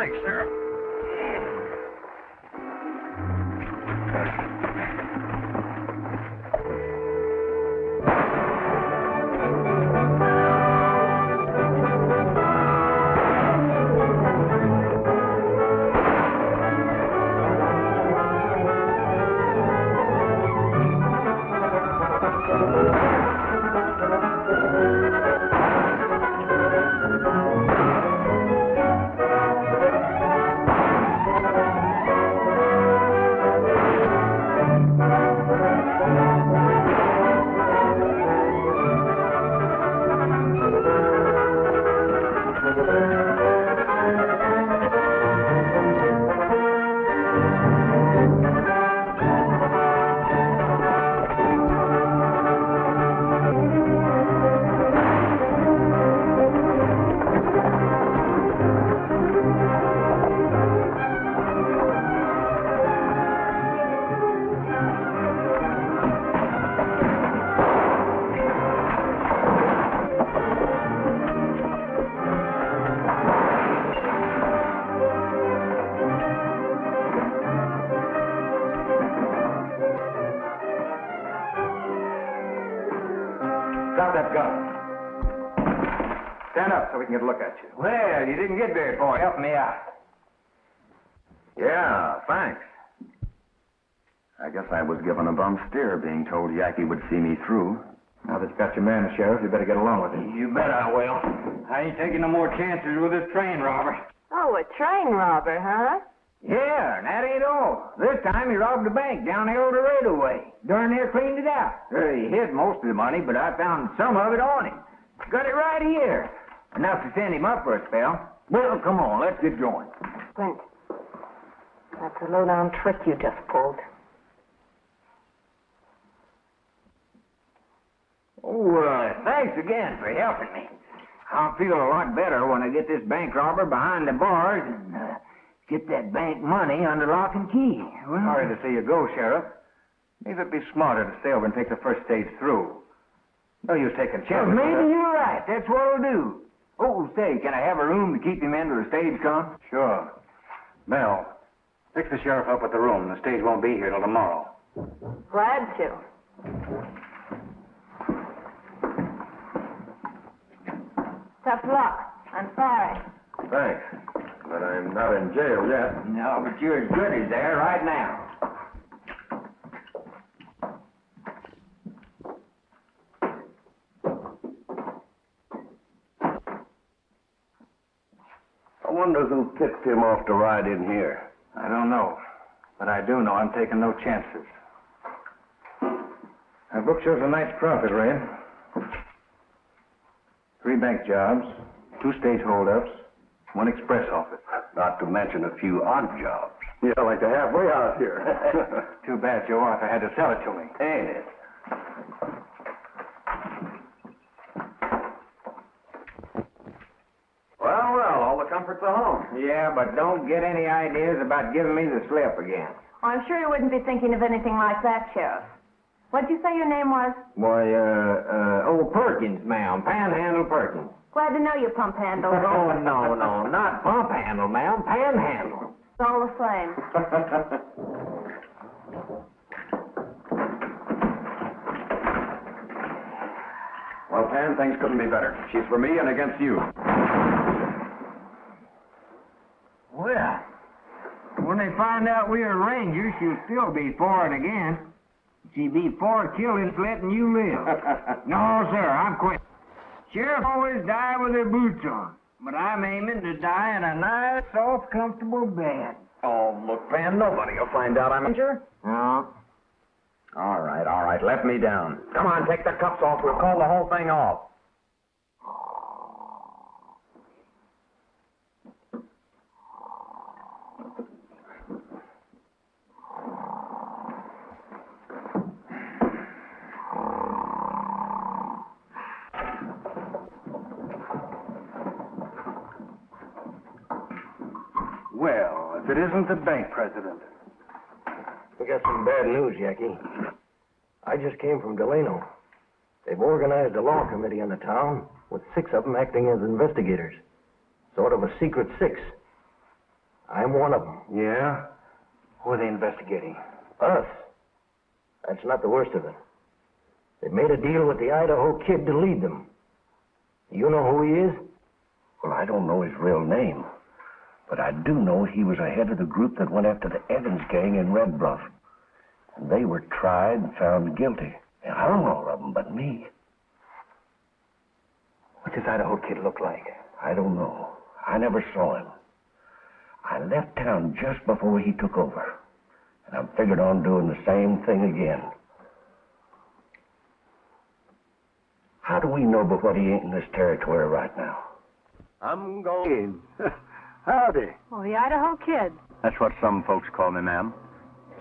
Thanks, Sheriff. Drop that gun. Stand up so we can get a look at you. Well, you didn't get very far. Help me out. Yeah, thanks. I guess I was given a bum steer being told Yaki would see me through. Now that you got your man, Sheriff, you better get along with him. You bet I will. I ain't taking no more chances with this train robber. Oh, a train robber, huh? Yeah, and that ain't all. This time he robbed a bank down the old Laredo way. Darn near cleaned it out. He hid most of the money, but I found some of it on him. Got it right here. Enough to send him up for a spell. Well, come on, let's get going. Brent, that's a low-down trick you just pulled. Oh, thanks again for helping me. I'll feel a lot better when I get this bank robber behind the bars and get that bank money under lock and key. Well, sorry to see you go, Sheriff. Maybe it'd be smarter to stay over and take the first stage through. No use taking chances. Well, maybe you're right. That's what I'll do. Oh, say, can I have a room to keep him in till the stage comes? Sure. Mel, fix the sheriff up with the room. The stage won't be here till tomorrow. Glad to. Tough luck. I'm sorry. Thanks. But I'm not in jail yet. No, but you're as good as there right now. I wonder who tipped him off to ride in here. I don't know. But I do know I'm taking no chances. Our book shows a night's profit, Ray. 3 bank jobs, 2 stage holdups, 1 express office. Not to mention a few odd jobs. Yeah, like the halfway house here. Too bad Joe Arthur had to sell it to me. Ain't it? Well, all the comforts of home. Yeah, but don't get any ideas about giving me the slip again. Oh, I'm sure you wouldn't be thinking of anything like that, Sheriff. What'd you say your name was? Why, Perkins, ma'am. Panhandle Perkins. Glad to know you, pump handle. Oh, no, not pump handle, ma'am. Panhandle. It's all the same. Well, Pan, things couldn't be better. She's for me and against you. Well, when they find out we're Rangers, she'll still be for it again. She'd be for killing, letting you live. No, sir, I'm quitting. Sheriff always die with her boots on, but I'm aiming to die in a nice, soft, comfortable bed. Oh, look, Pan, nobody will find out I'm injured. No. All right. Let me down. Come on, take the cuffs off. We'll call the whole thing off. Well, if it isn't the bank president. We got some bad news, Yaki. I just came from Delano. They've organized a law committee in the town with 6 of them acting as investigators. Sort of a secret 6. I'm one of them. Yeah? Who are they investigating? Us. That's not the worst of it. They made a deal with the Idaho Kid to lead them. You know who he is? Well, I don't know his real name, but I do know he was ahead of the group that went after the Evans gang in Red Bluff. And they were tried and found guilty. They hung all of them but me. What does Idaho Kid look like? I don't know. I never saw him. I left town just before he took over, and I figured on doing the same thing again. How do we know but what he ain't in this territory right now? I'm going. Howdy. Oh, the Idaho Kid. That's what some folks call me, ma'am.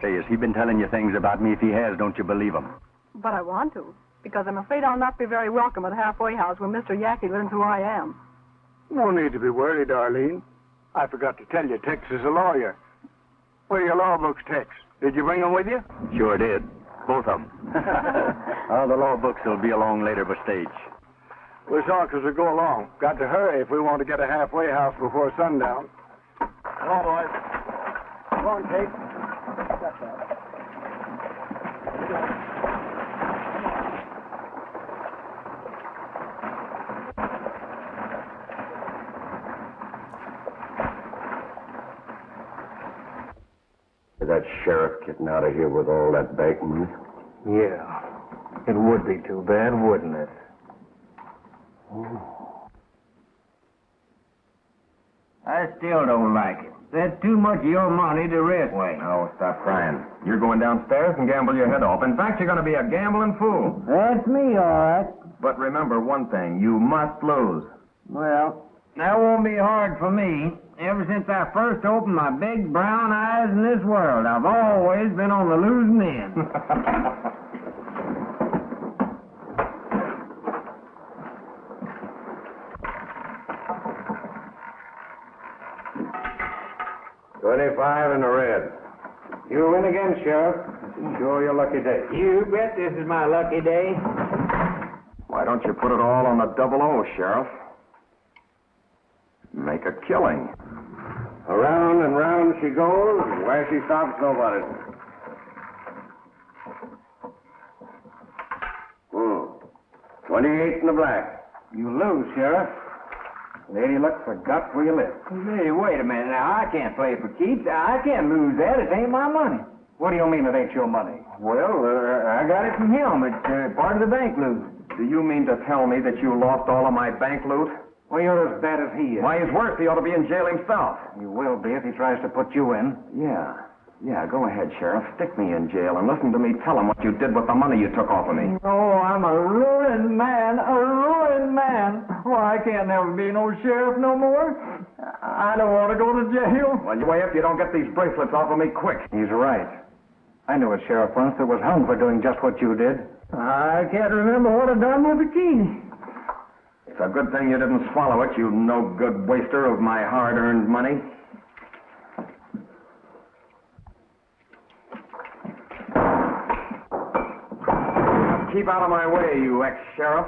Say, has he been telling you things about me? If he has, don't you believe him? But I want to, because I'm afraid I'll not be very welcome at the halfway house when Mr. Yaki learns who I am. No need to be worried, Arlene. I forgot to tell you, Tex is a lawyer. Where are your law books, Tex? Did you bring them with you? Sure did. Both of them. The law books will be along later by stage. We're sorry as we go along. Got to hurry if we want to get a halfway house before sundown. Come on, boys. Come on, Tex. Got that. Is that sheriff getting out of here with all that bank money? Yeah. It would be too bad, wouldn't it? I still don't like it. That's too much of your money to risk. Wait. No, stop crying. You're going downstairs and gamble your head off. In fact, you're going to be a gambling fool. That's me, all right. But remember one thing. You must lose. Well, that won't be hard for me. Ever since I first opened my big brown eyes in this world, I've always been on the losing end. $25 in the red. You win again, Sheriff. Sure your lucky day. You bet this is my lucky day. Why don't you put it all on a double O, Sheriff? Make a killing. Around and round she goes, and where she stops, nobody. 28 in the black. You lose, Sheriff. Lady luck forgot where you live. Hey, wait a minute now. I can't play for keeps. I can't lose that. It ain't my money. What do you mean it ain't your money? Well, I got it from him. It's part of the bank loot. Do you mean to tell me that you lost all of my bank loot? Well, you're as bad as he is. Why, he's worse. He ought to be in jail himself. He will be if he tries to put you in. Yeah, go ahead, Sheriff. Stick me in jail and listen to me tell him what you did with the money you took off of me. Oh, I'm a ruined man. A ruined man. Why, I can't never be no sheriff no more. I don't want to go to jail. Well, you wait up. You don't get these bracelets off of me quick. He's right. I knew a sheriff once that was hung for doing just what you did. I can't remember what I done with the key. It's a good thing you didn't swallow it, you no-good waster of my hard-earned money. Keep out of my way, you ex-sheriff.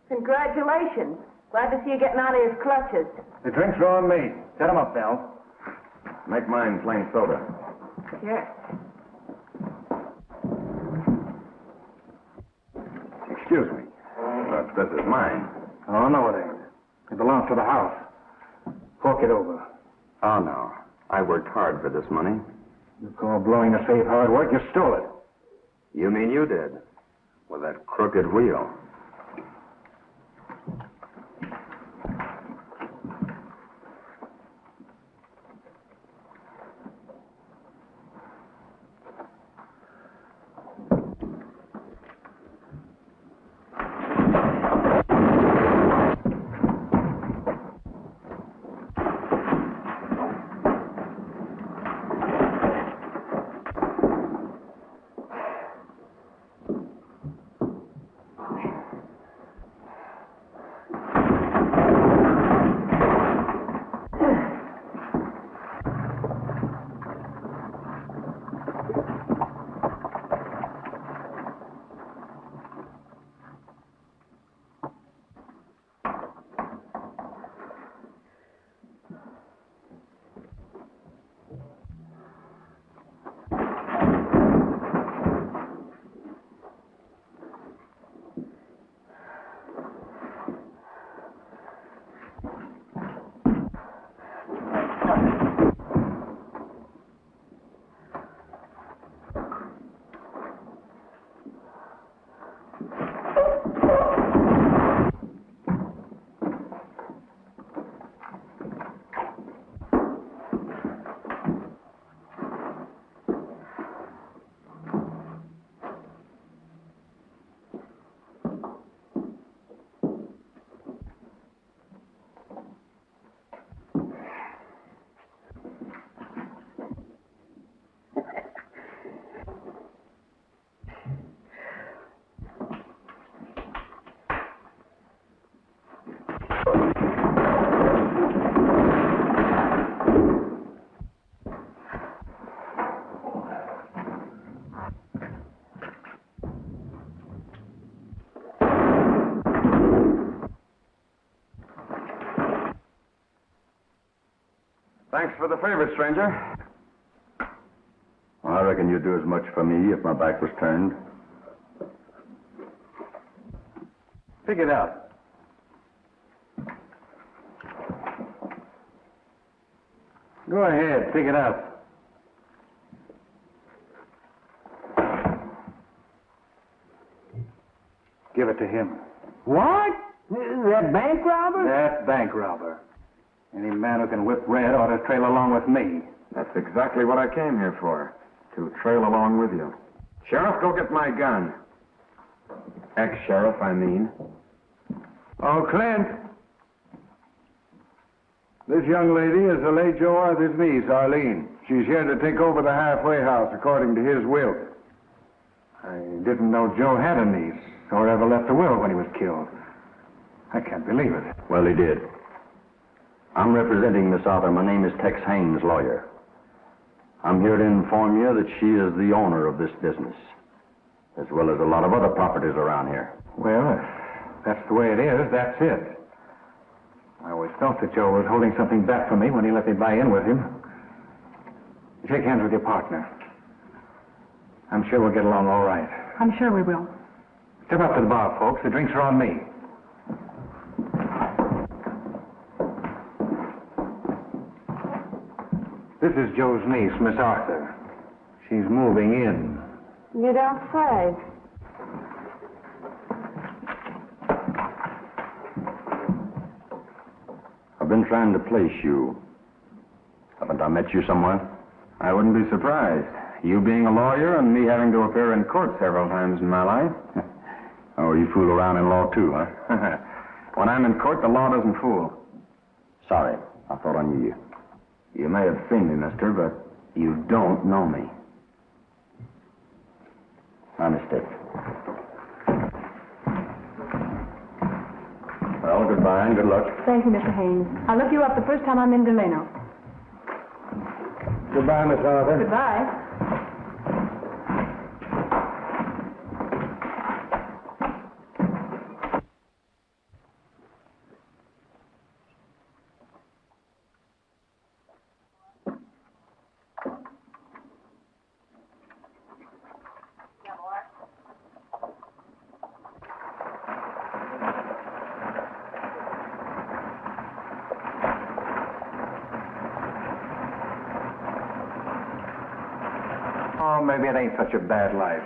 Congratulations. Glad to see you getting out of his clutches. The drinks are on me. Set 'em up, Belle. Make mine plain soda. Sure. Excuse me, but this is mine. Oh, no, it ain't. It belongs to the house. Fork it over. Oh, no. I worked hard for this money. You call blowing a safe hard work? You stole it. You mean you did? With that crooked wheel. Thanks for the favor, stranger. I reckon you'd do as much for me if my back was turned. Pick it up. Go ahead, pick it up. Give it to him. What? That bank robber? That bank robber. Any man who can whip red ought to trail along with me. That's exactly what I came here for, to trail along with you. Sheriff, go get my gun. Ex-sheriff, I mean. Oh, Clint. This young lady is the late Joe Arthur's niece, Arlene. She's here to take over the halfway house according to his will. I didn't know Joe had a niece or ever left a will when he was killed. I can't believe it. Well, he did. I'm representing Miss Arthur. My name is Tex Haines, lawyer. I'm here to inform you that she is the owner of this business, as well as a lot of other properties around here. Well, if that's the way it is, that's it. I always felt that Joe was holding something back from me when he let me buy in with him. Shake hands with your partner. I'm sure we'll get along all right. I'm sure we will. Step up to the bar, folks. The drinks are on me. This is Joe's niece, Miss Arthur. She's moving in. You don't say. I've been trying to place you. Haven't I met you somewhere? I wouldn't be surprised. You being a lawyer and me having to appear in court several times in my life. Oh, you fool around in law too, huh? When I'm in court, the law doesn't fool. Sorry, I thought I knew you. You may have seen me, mister, but you don't know me. My mistake. Well, goodbye and good luck. Thank you, Mr. Haines. I'll look you up the first time I'm in Delano. Goodbye, Miss Arthur. Goodbye. Oh, maybe it ain't such a bad life.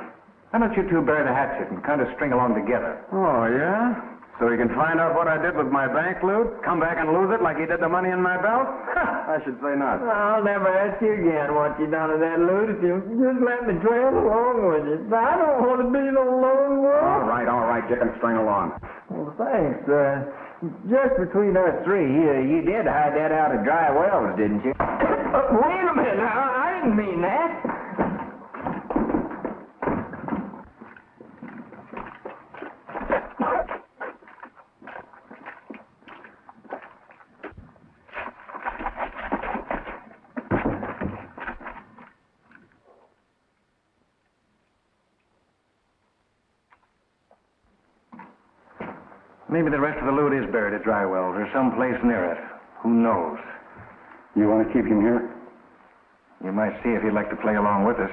Why don't you two bury the hatchet and kind of string along together? Oh, yeah? So you can find out what I did with my bank loot, come back and lose it like you did the money in my belt? I should say not. I'll never ask you again what you done with that loot if you just let me trail along with it. I don't want to be no lone wolf. All right, you can string along. Well, thanks. Just between us three, you did hide that out of dry wells, didn't you? Wait a minute. I didn't mean that. Maybe the rest of the loot is buried at Dry Wells or someplace near it. Who knows? You want to keep him here? You might see if he'd like to play along with us.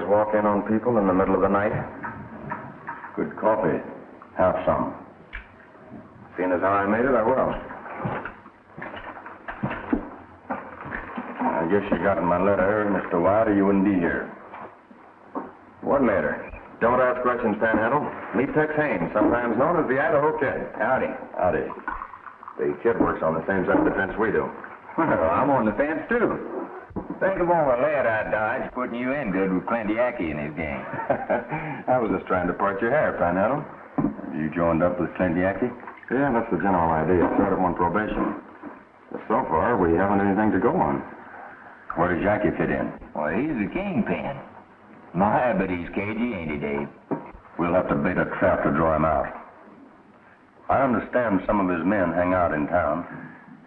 Walk in on people in the middle of the night? Good coffee. Have some. Seeing as how I made it, I will. I guess you got my letter, Mr. White, or you wouldn't be here. What letter? Don't ask questions, Panhandle. Meet Tex Haines, sometimes known as the Idaho Kid. Howdy. Howdy. The kid works on the same side of the fence we do. Well, I'm on the fence, too. Think of all the lead I dodged putting you in good with plenty Yaki in his gang. I was just trying to part your hair, Panhandle. You joined up with Clint Yaki? Yeah, that's the general idea. Start him on probation. But so far, we haven't anything to go on. Where does Yaki fit in? Well, he's the kingpin. My, but he's cagey, ain't he, Dave? We'll have to bait a trap to draw him out. I understand some of his men hang out in town.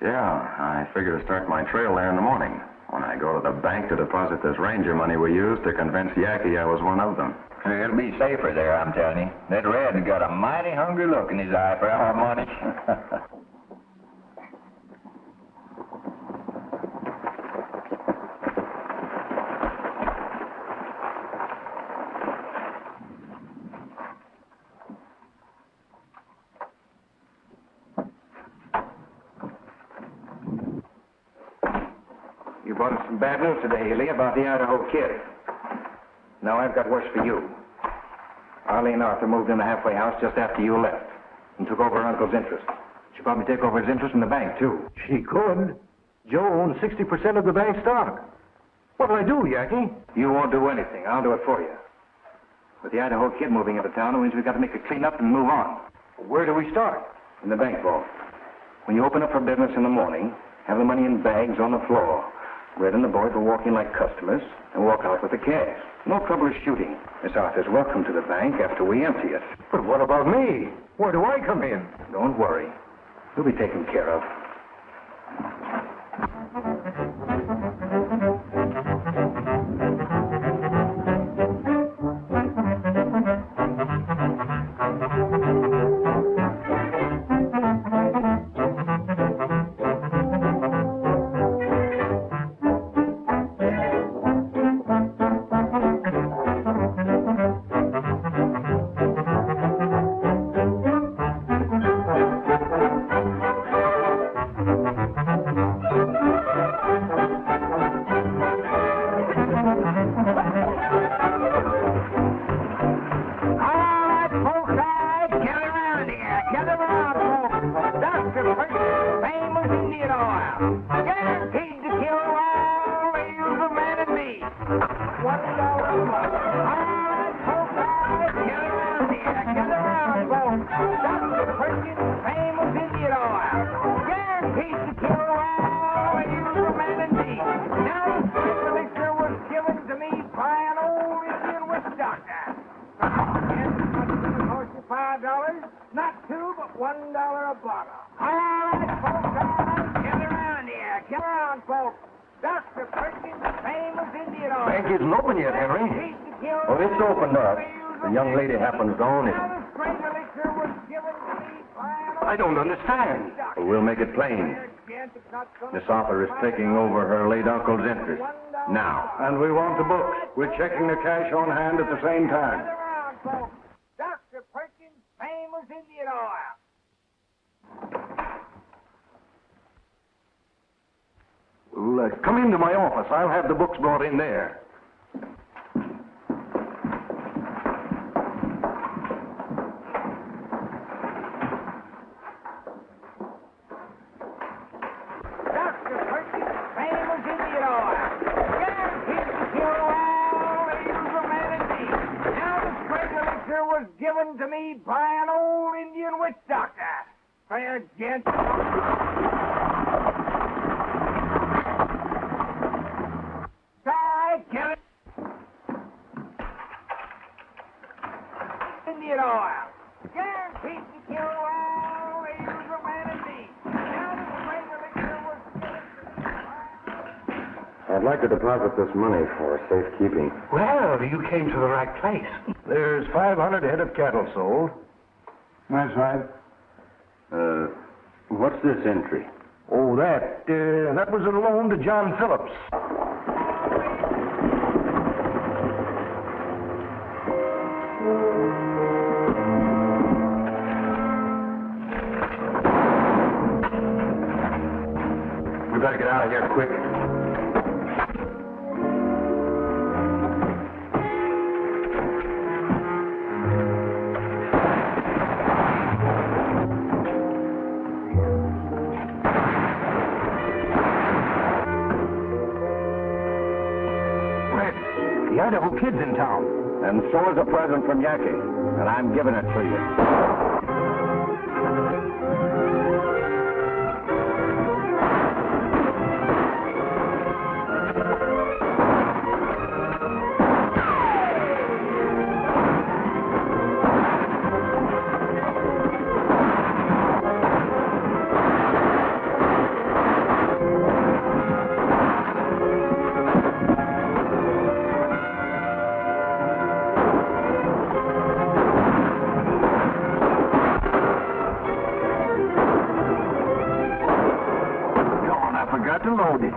Yeah, I figure to start my trail there in the morning when I go to the bank to deposit this ranger money we used to convince Yaki I was one of them. It'll be safer there, I'm telling you. That red's got a mighty hungry look in his eye for our money. You brought us some bad news today, Hilly, about the Idaho Kid. Now I've got worse for you. Arlene Arthur moved in the halfway house just after you left and took over her uncle's interest. She'll probably take over his interest in the bank, too. She could. Joe owns 60% of the bank stock. What'll I do, Yaki? You won't do anything. I'll do it for you. With the Idaho Kid moving into town, it means we've got to make a clean-up and move on. Where do we start? In the bank vault. When you open up for business in the morning, have the money in bags on the floor. Red and the boys will walk in like customers and walk out with the cash. No trouble shooting. Miss Arthur's welcome to the bank after we empty it. But what about me? Where do I come in? Don't worry. You'll be taken care of. Bank isn't open yet, Henry. Well, it's opened up. The young lady happens to own it. I don't understand. Well, we'll make it plain. Miss Arthur is taking over her late uncle's interest. Now. And we want the books. We're checking the cash on hand at the same time. Dr. Perkins, famous Indian oil. Well, come into my office. I'll have the books brought in there. Dr. Perkins, famous Indian oil. Guaranteed to kill all evil humanity. Now the spring elixir was given to me by an old Indian witch doctor. Fair gents. Indian oil. Guaranteed to kill all evil humanity. Now the spring elixir was given to me. I'd like to deposit this money for safekeeping. Well, you came to the right place. There's 500 head of cattle sold. That's right. What's this entry? Oh, that was a loan to John Phillips. We better get out of here quick. Idaho Kid's in town. And so is a present from Yaki, and I'm giving it to you. To load it.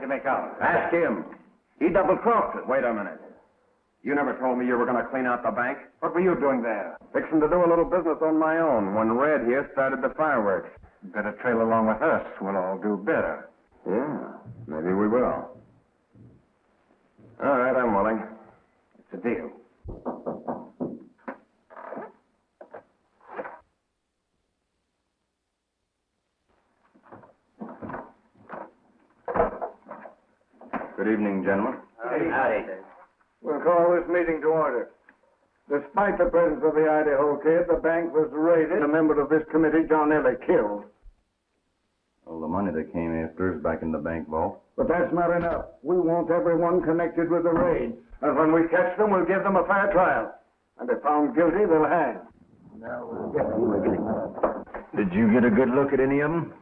you make out? Ask him. He double-crossed us. Wait a minute. You never told me you were going to clean out the bank. What were you doing there? Fixing to do a little business on my own when Red here started the fireworks. Better trail along with us. We'll all do better. Yeah, maybe we will. All right, I'm willing. It's a deal. Good evening, gentlemen. Howdy. We'll call this meeting to order. Despite the presence of the Idaho Kid, the bank was raided. A member of this committee, John Ellie, killed. Well, the money that came after is back in the bank vault. But that's not enough. We want everyone connected with the raid. And when we catch them, we'll give them a fair trial. And if found guilty, they'll hang. Now we'll get you, Wiggly. Did you get a good look at any of them?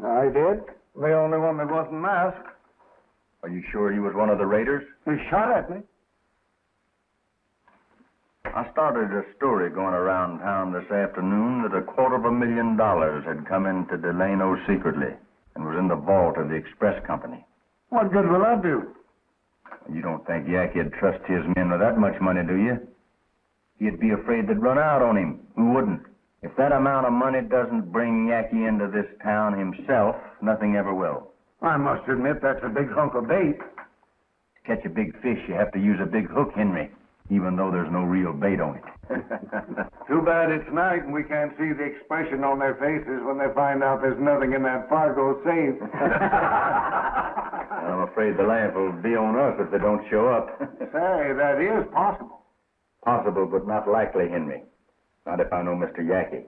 I did. The only one that wasn't masked. Are you sure he was one of the raiders? He shot at me. I started a story going around town this afternoon that $250,000 had come into Delano secretly and was in the vault of the express company. What good will that do? You don't think Yaki'd trust his men with that much money, do you? He'd be afraid they'd run out on him. Who wouldn't? If that amount of money doesn't bring Yaki into this town himself, nothing ever will. I must admit that's a big hunk of bait. To catch a big fish, you have to use a big hook, Henry, even though there's no real bait on it. Too bad it's night and we can't see the expression on their faces when they find out there's nothing in that Fargo safe. I'm afraid the laugh will be on us if they don't show up. Say, that is possible. Possible, but not likely, Henry. Not if I know Mr. Yaki.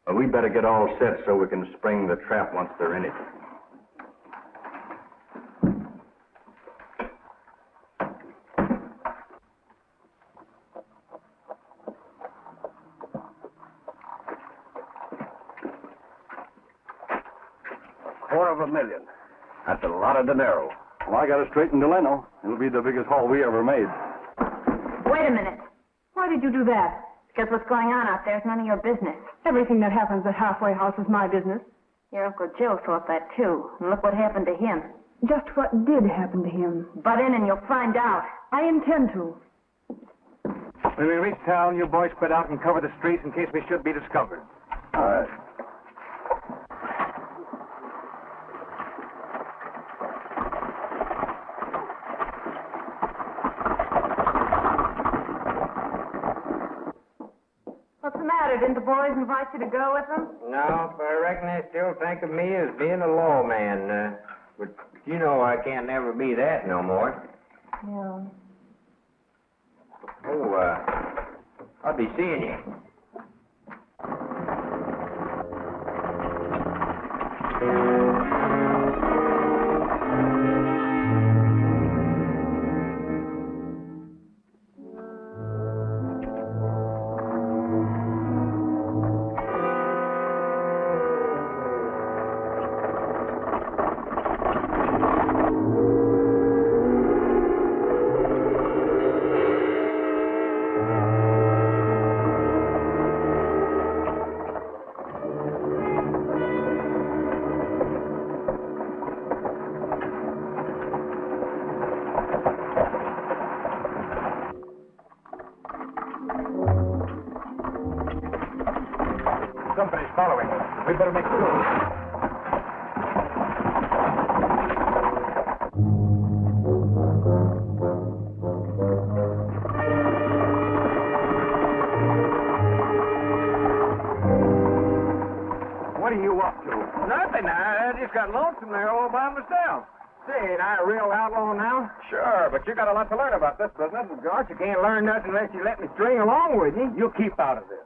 Well, we better get all set so we can spring the trap once they're in it. $250,000. That's a lot of dinero. Well, I got it straight in Delano. It'll be the biggest haul we ever made. Wait a minute. Why did you do that? Because what's going on out there is none of your business. Everything that happens at halfway house is my business. Your Uncle Joe thought that, too. And look what happened to him. Just what did happen to him? Butt in and you'll find out. I intend to. When we reach town, you boys spread out and cover the streets in case we should be discovered. All right. What's the matter? Didn't the boys invite you to go with them? No, but I reckon they still think of me as being a lawman. But you know I can't never be that no more. Yeah. Oh, I'll be seeing you. Somebody's following us. We better make a move. What are you up to? Nothing. I just got lonesome there all by myself. Say, ain't I a real outlaw now? Sure, but you got a lot to learn about this business. Gosh, you can't learn nothing unless you let me string along with you. You keep out of this.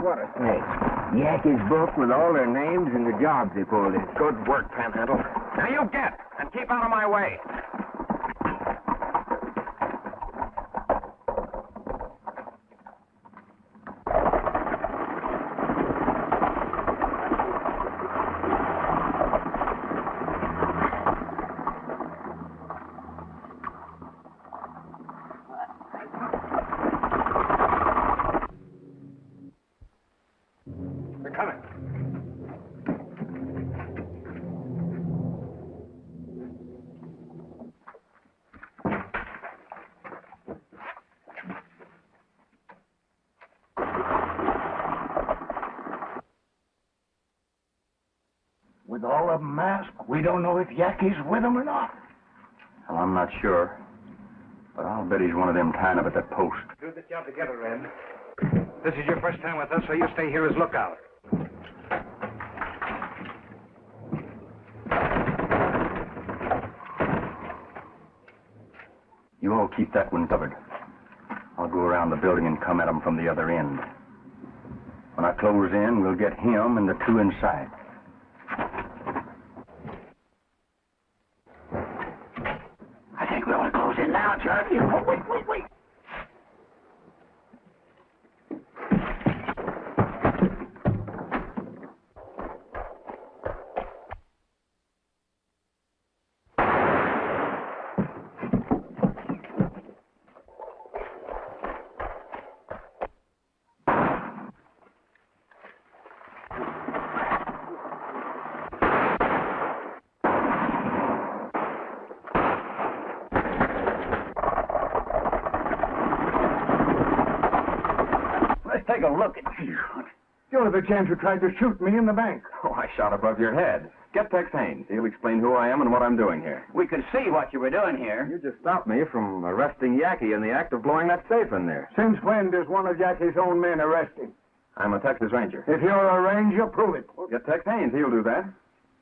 What a snake. Yaki's book with all their names and the jobs they pulled in. Good work, Panhandle. Now you get, and keep out of my way. With all of them masked, we don't know if Yaki's with them or not. Well, I'm not sure. But I'll bet he's one of them tying up at that post. Do the job together, Ren. This is your first time with us, so you stay here as lookout. You all keep that one covered. I'll go around the building and come at him from the other end. When I close in, we'll get him and the two inside. I think we ought to close in now, Johnny. Oh, wait. Take a look at you. You're the gent who tried to shoot me in the bank. Oh, I shot above your head. Get Tex Haines. He'll explain who I am and what I'm doing here. We can see what you were doing here. You just stopped me from arresting Yaki in the act of blowing that safe in there. Since when does one of Yaki's own men arrest him? I'm a Texas Ranger. If you're a ranger, prove it. Get Tex Haines. He'll do that.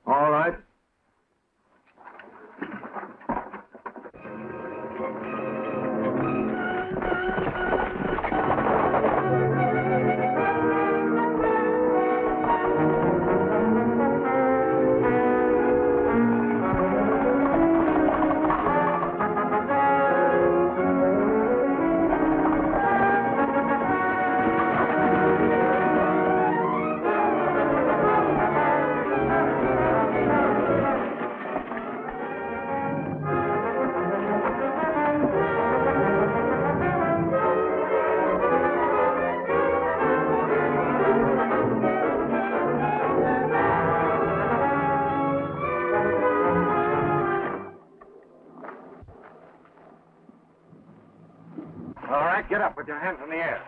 All right. up with your hands in the air.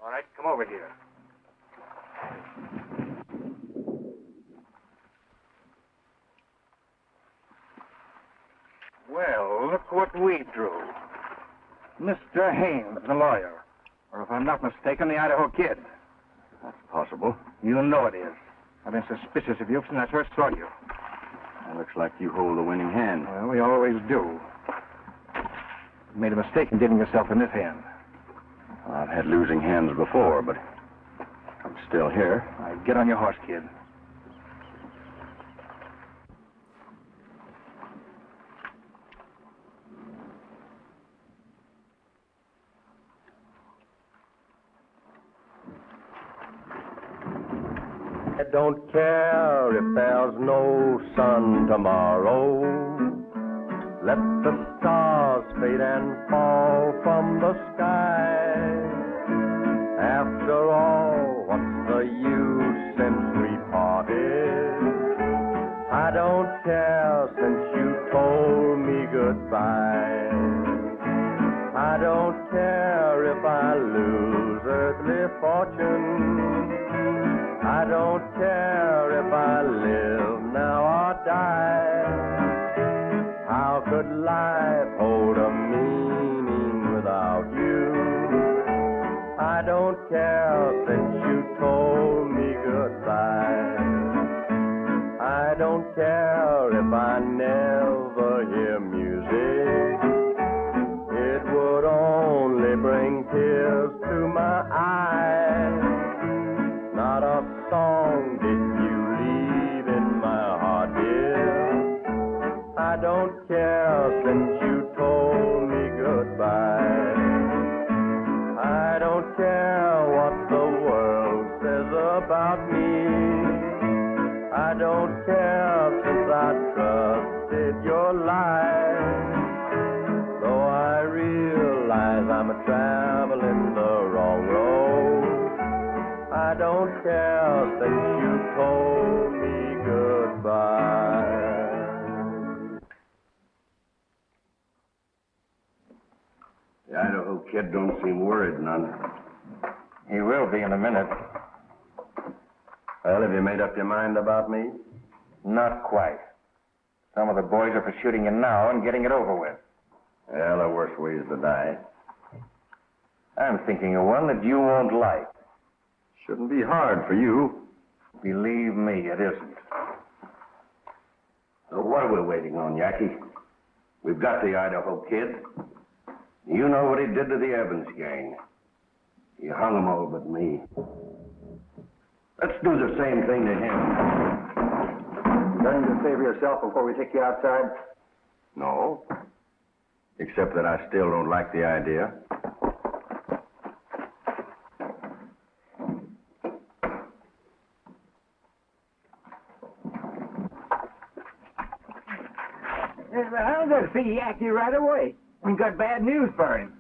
All right, come over here. Well, look what we drew. Mr. Haines, the lawyer. Or if I'm not mistaken, the Idaho Kid. That's possible. You know it is. I've been suspicious of you since I first saw you. It looks like you hold the winning hand. Well, we always do. You made a mistake in getting yourself in this hand. Well, I've had losing hands before, but I'm still here. All right, get on your horse, kid. I don't care if there's no sun tomorrow. Let the stars fade and fall from the sky. After all, what's the use since we parted? I don't care since you told me goodbye. I don't care if I lose earthly fortune. I don't care if I live now or die. How could life hold a meaning without you? I don't care since you told me goodbye. I don't care if I never hear music. It would only bring tears to my eyes. Not a song did you leave in my heart, dear. I don't care since you told me goodbye. I don't care what the world says about me. I don't care since I trusted your lies. Though I realize I'm traveling the wrong road. I don't care since you told me goodbye. The Idaho Kid don't seem worried none. He will be in a minute. Well, have you made up your mind about me? Not quite. Some of the boys are for shooting you now and getting it over with. Well, there are worse ways to die. I'm thinking of one that you won't like. Shouldn't be hard for you. Believe me, it isn't. So what are we waiting on, Yaki? We've got the Idaho Kid. You know what he did to the Evans gang. He hung them all but me. Let's do the same thing to him. Going to favor yourself before we take you outside? No. Except that I still don't like the idea. I'm going to see Yaki right away. We got bad news for him.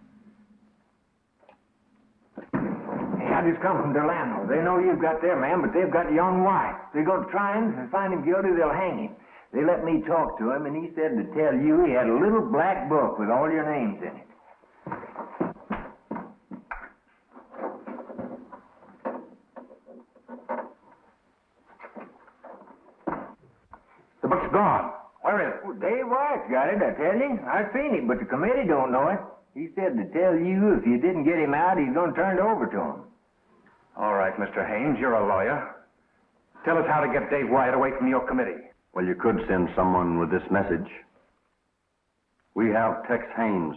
Hey, I just come from Delano. They know you've got their man, but they've got young White. They're going to try him and find him guilty, they'll hang him. They let me talk to him, and he said to tell you he had a little black book with all your names in it. The book's gone. Where is it? Well, Dave White's got it, I tell you. I've seen it, but the committee don't know it. He said to tell you if you didn't get him out, he's going to turn it over to him. All right, Mr. Haines, you're a lawyer. Tell us how to get Dave White away from your committee. Well, you could send someone with this message. We have Tex Haines.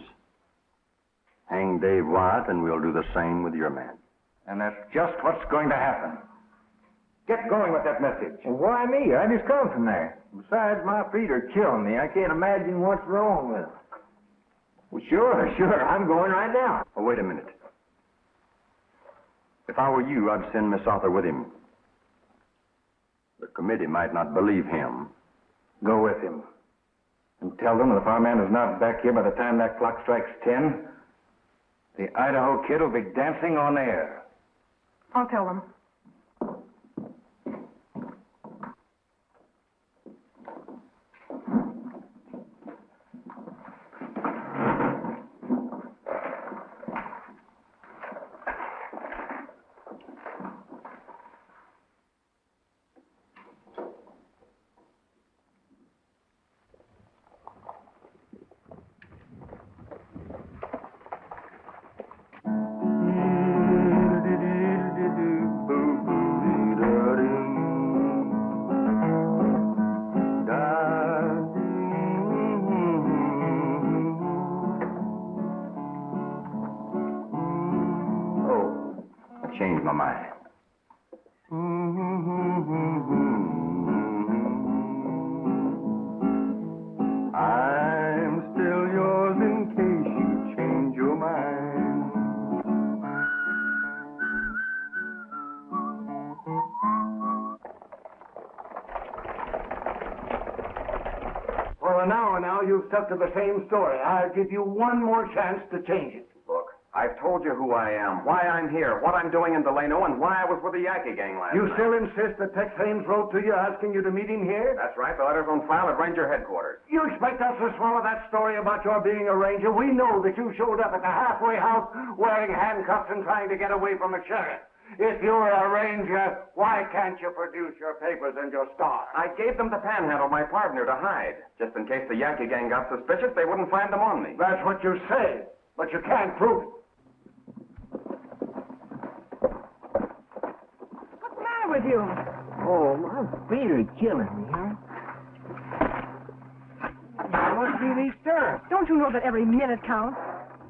Hang Dave White, and we'll do the same with your man. And that's just what's going to happen. Get going with that message. Well, why me? I just come from there. Besides, my feet are killing me. I can't imagine what's wrong with them. Well, sure. I'm going right now. Oh, wait a minute. If I were you, I'd send Miss Arthur with him. The committee might not believe him. Go with him. And tell them that if our man is not back here by the time that clock strikes 10, the Idaho Kid will be dancing on air. I'll tell them. changed my mind. I'm still yours in case you change your mind. For now, you've stuck to the same story. I'll give you one more chance to change it. Look, I've told you who I am, why I'm here, what I'm doing in Delano, and why I was with the Yaki gang last You night. still insist that Tex Haines wrote to you asking you to meet him here? That's right. The letter's on file at Ranger headquarters. You expect us to swallow that story about your being a ranger? We know that you showed up at the halfway house wearing handcuffs and trying to get away from the sheriff. If you're a ranger, why can't you produce your papers and your star? I gave them to Panhandle, my partner, to hide. Just in case the Yaki gang got suspicious, they wouldn't find them on me. That's what you say, but you can't prove it. What's the matter with you? Oh, my feet are killing me, huh? There must be these stirrups. Don't you know that every minute counts?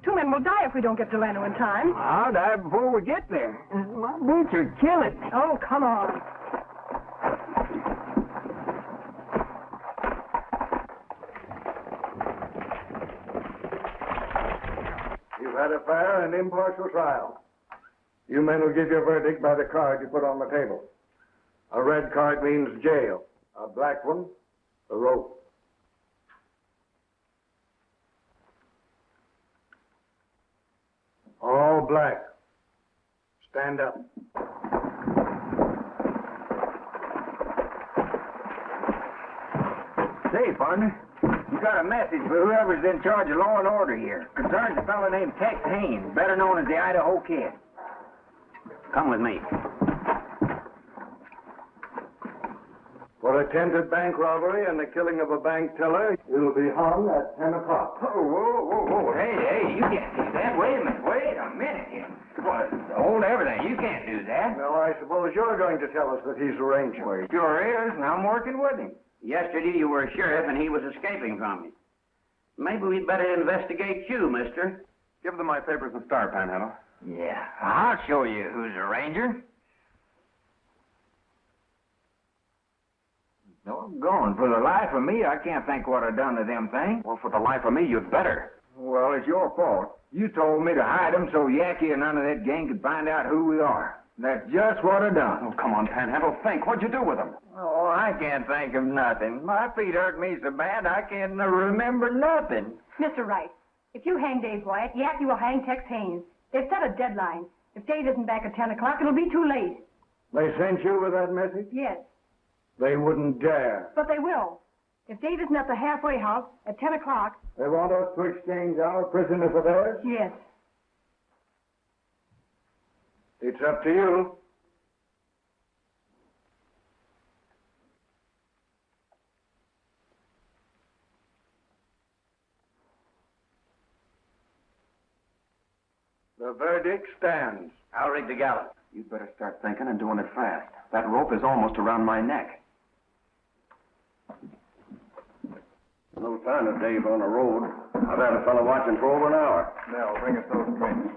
2 men will die if we don't get to Delano in time. I'll die before we get there. My boots are killing me. Oh, come on. You've had a fair and impartial trial. You men will give your verdict by the card you put on the table. A red card means jail. A black one, the rope. All black. Stand up. Say, partner, you got a message for whoever's in charge of law and order here. Concerns a fellow named Tex Haines, better known as the Idaho Kid. Come with me. For attempted bank robbery and the killing of a bank teller, you'll be hung at 10 o'clock. Oh, whoa. Hey, you can't do that. Wait a minute here. What? Hold everything. You can't do that. Now, I suppose you're going to tell us that he's a ranger. Well, he sure is, and I'm working with him. Yesterday you were a sheriff and he was escaping from you. Maybe we'd better investigate you, mister. Give them my papers and star, Panhandle. Yeah, I'll show you who's a ranger. Doggone, for the life of me, I can't think what I've done to them things. Well, for the life of me, you'd better. Well, it's your fault. You told me to hide them so Yaki and none of that gang could find out who we are. That's just what I done. Oh, come on, Panhandle, think. What'd you do with them? Oh, I can't think of nothing. My feet hurt me so bad I can't remember nothing. Mr. Wright, if you hang Dave Wyatt, Yaki will hang Tex Haines. They've set a deadline. If Dave isn't back at 10 o'clock, it'll be too late. They sent you with that message? Yes, They wouldn't dare. but they will. If Dave isn't at the halfway house at 10 o'clock, They want us to exchange our prisoner for theirs? yes. It's up to you. The verdict stands. I'll rig the gallop. You'd better start thinking and doing it fast. That rope is almost around my neck. No sign of Dave on the road. I've had a fellow watching for over an hour. Now, bring us those drinks.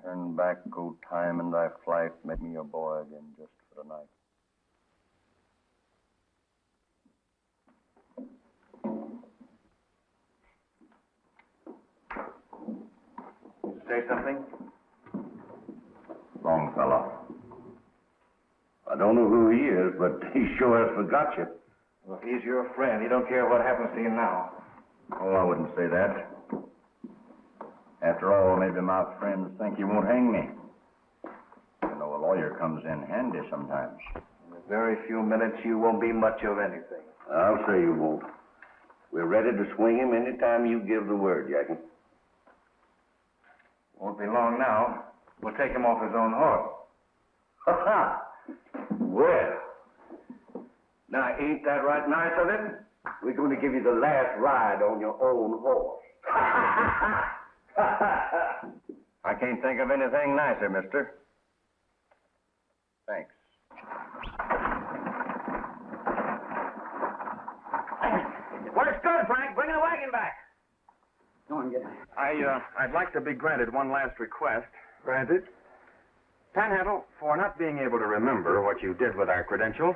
Turn back, go time in thy flight. Make me a boy again just for the night. Say something? Longfellow. I don't know who he is, but he sure has forgot you. Well, if he's your friend, he don't care what happens to you now. Oh, I wouldn't say that. After all, maybe my friends think you won't hang me. You know, a lawyer comes in handy sometimes. In a very few minutes, you won't be much of anything. I'll say you won't. We're ready to swing him any time you give the word, Yaki. Won't be long now. We'll take him off his own horse. Ha ha! Well, now ain't that right nice of him? We're going to give you the last ride on your own horse. I can't think of anything nicer, mister. Thanks. wagon back. Go on, get it. I'd like to be granted one last request. Granted. Panhandle, for not being able to remember what you did with our credentials,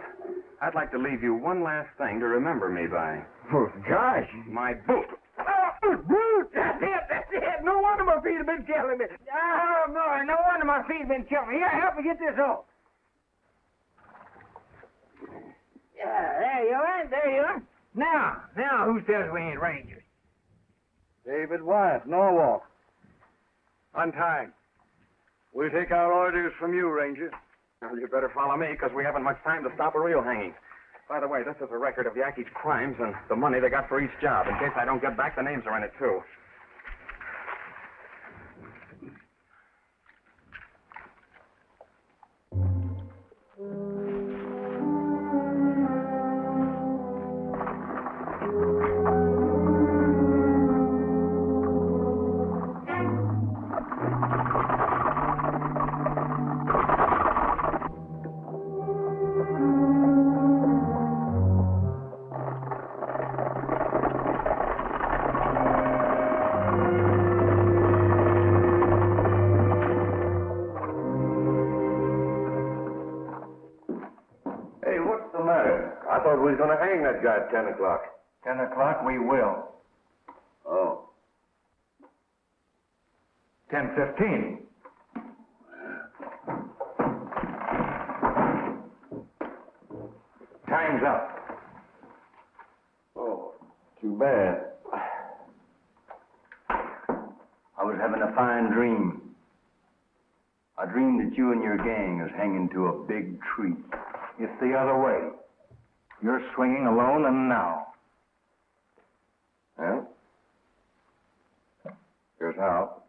I'd like to leave you one last thing to remember me by. Oh, gosh. My boot. Oh, brute! That's it. No wonder my feet have been killing me. Oh, boy, no wonder my feet have been killing me. Here, help me get this off. Yeah, there you are. Now, who says we ain't rangers? David Wyatt, Norwalk. Untie. We'll take our orders from you, Ranger. Well, you better follow me, because we haven't much time to stop a real hanging. By the way, this is a record of Yaki's crimes and the money they got for each job. In case I don't get back, the names are in it, too. I thought we was going to hang that guy at 10 o'clock. 10 o'clock, we will. Oh. 10:15. Time's up. Oh, too bad. I was having a fine dream. I dreamed that you and your gang is hanging to a big tree. It's the other way. You're swinging alone, and now. Well, here's how.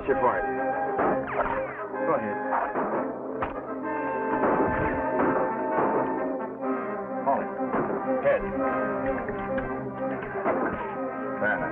Your point. Go ahead. Call it. Head. Banner.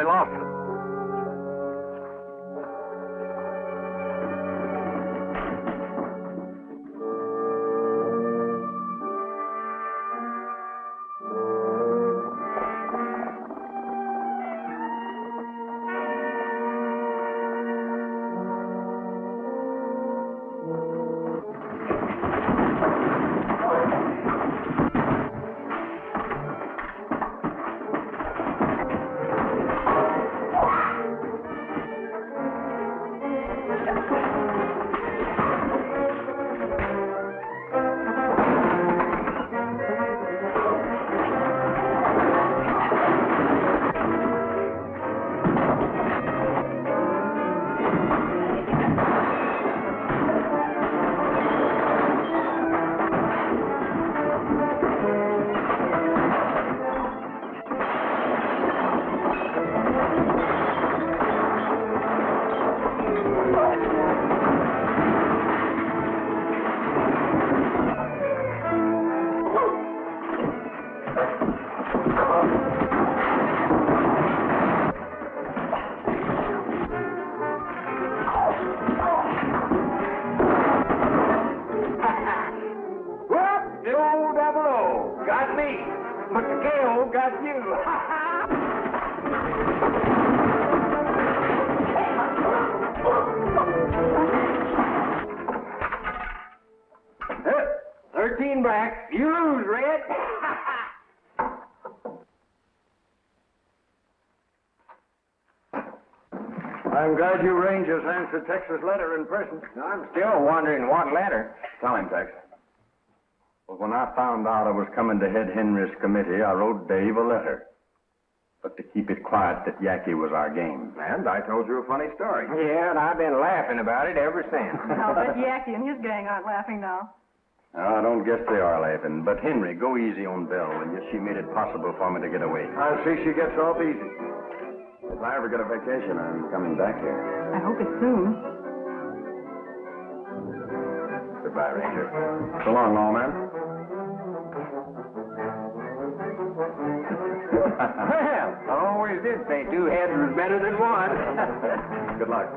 lost it. I'm glad you Rangers answered Tex's letter in person. I'm still wondering what letter. Tell him, Tex. Well, when I found out I was coming to head Henry's committee, I wrote Dave a letter. But to keep it quiet that Yaki was our game. And I told you a funny story. Yeah, and I've been laughing about it ever since. I'll bet Yaki and his gang aren't laughing now. I don't guess they are laughing. But Henry, go easy on Belle, will you? She made it possible for me to get away. I'll see she gets off easy. If I ever get a vacation, I'm coming back here. I hope it's soon. Goodbye, Ranger. So long, lawman. Well, I always did say two heads was better than one. Good luck.